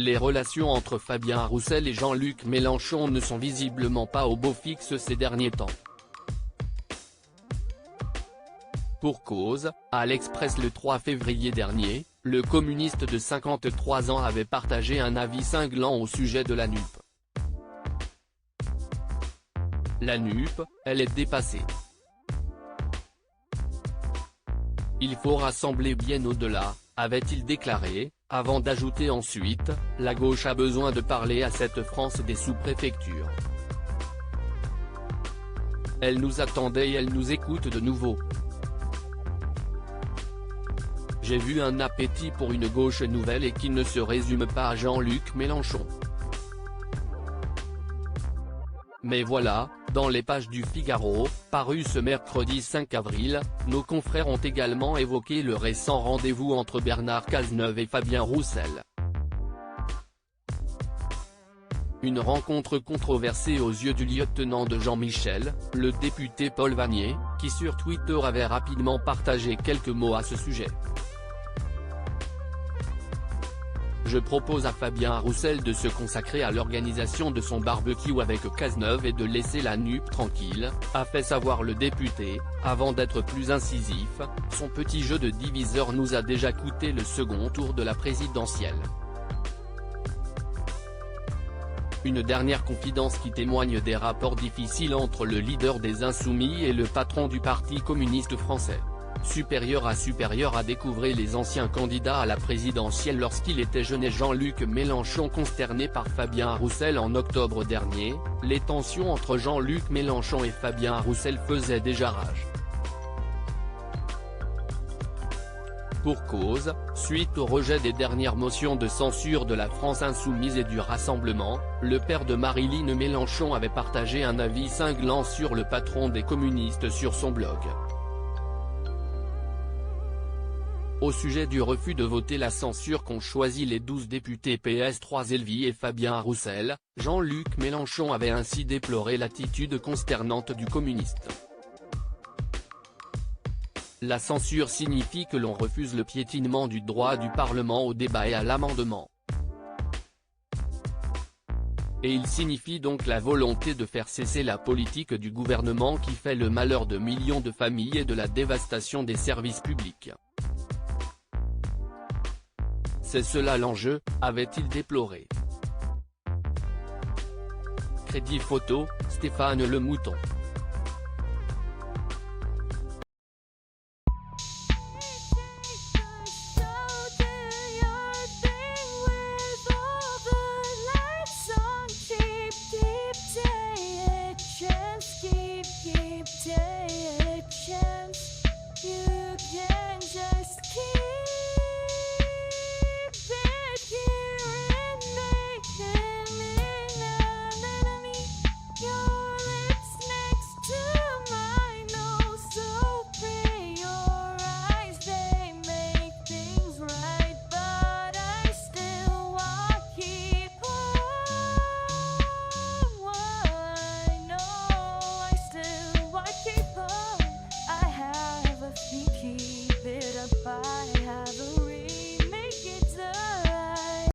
les relations entre Fabien Roussel et Jean-Luc Mélenchon ne sont visiblement pas au beau fixe ces derniers temps. Pour cause, à l'Express le 3 février dernier, le communiste de 53 ans avait partagé un avis cinglant au sujet de la NUP. La NUP, elle est dépassée. Il faut rassembler bien au-delà, avait-il déclaré, avant d'ajouter ensuite, la gauche a besoin de parler à cette France des sous-préfectures. Elle nous attendait et elle nous écoute de nouveau. J'ai vu un appétit pour une gauche nouvelle et qui ne se résume pas à Jean-Luc Mélenchon. Mais voilà, dans les pages du Figaro, paru ce mercredi 5 avril, nos confrères ont également évoqué le récent rendez-vous entre Bernard Cazeneuve et Fabien Roussel. Une rencontre controversée aux yeux du lieutenant de Jean-Michel, le député Paul Vannier, qui sur Twitter avait rapidement partagé quelques mots à ce sujet. Je propose à Fabien Roussel de se consacrer à l'organisation de son barbecue avec Cazeneuve et de laisser la NUP tranquille, a fait savoir le député, avant d'être plus incisif, son petit jeu de diviseur nous a déjà coûté le second tour de la présidentielle. Une dernière confidence qui témoigne des rapports difficiles entre le leader des Insoumis et le patron du Parti communiste français. Supérieur a découvert les anciens candidats à la présidentielle lorsqu'il était jeune et Jean-Luc Mélenchon consterné par Fabien Roussel en octobre dernier, les tensions entre Jean-Luc Mélenchon et Fabien Roussel faisaient déjà rage. Pour cause, suite au rejet des dernières motions de censure de la France Insoumise et du Rassemblement, le père de Maryline Mélenchon avait partagé un avis cinglant sur le patron des communistes sur son blog. Au sujet du refus de voter la censure qu'ont choisi les 12 députés PS3 Elvie et Fabien Roussel, Jean-Luc Mélenchon avait ainsi déploré l'attitude consternante du communiste. La censure signifie que l'on refuse le piétinement du droit du Parlement au débat et à l'amendement. Et il signifie donc la volonté de faire cesser la politique du gouvernement qui fait le malheur de millions de familles et de la dévastation des services publics. C'est cela l'enjeu, avait-il déploré. Crédit photo, Stéphane Le Mouton.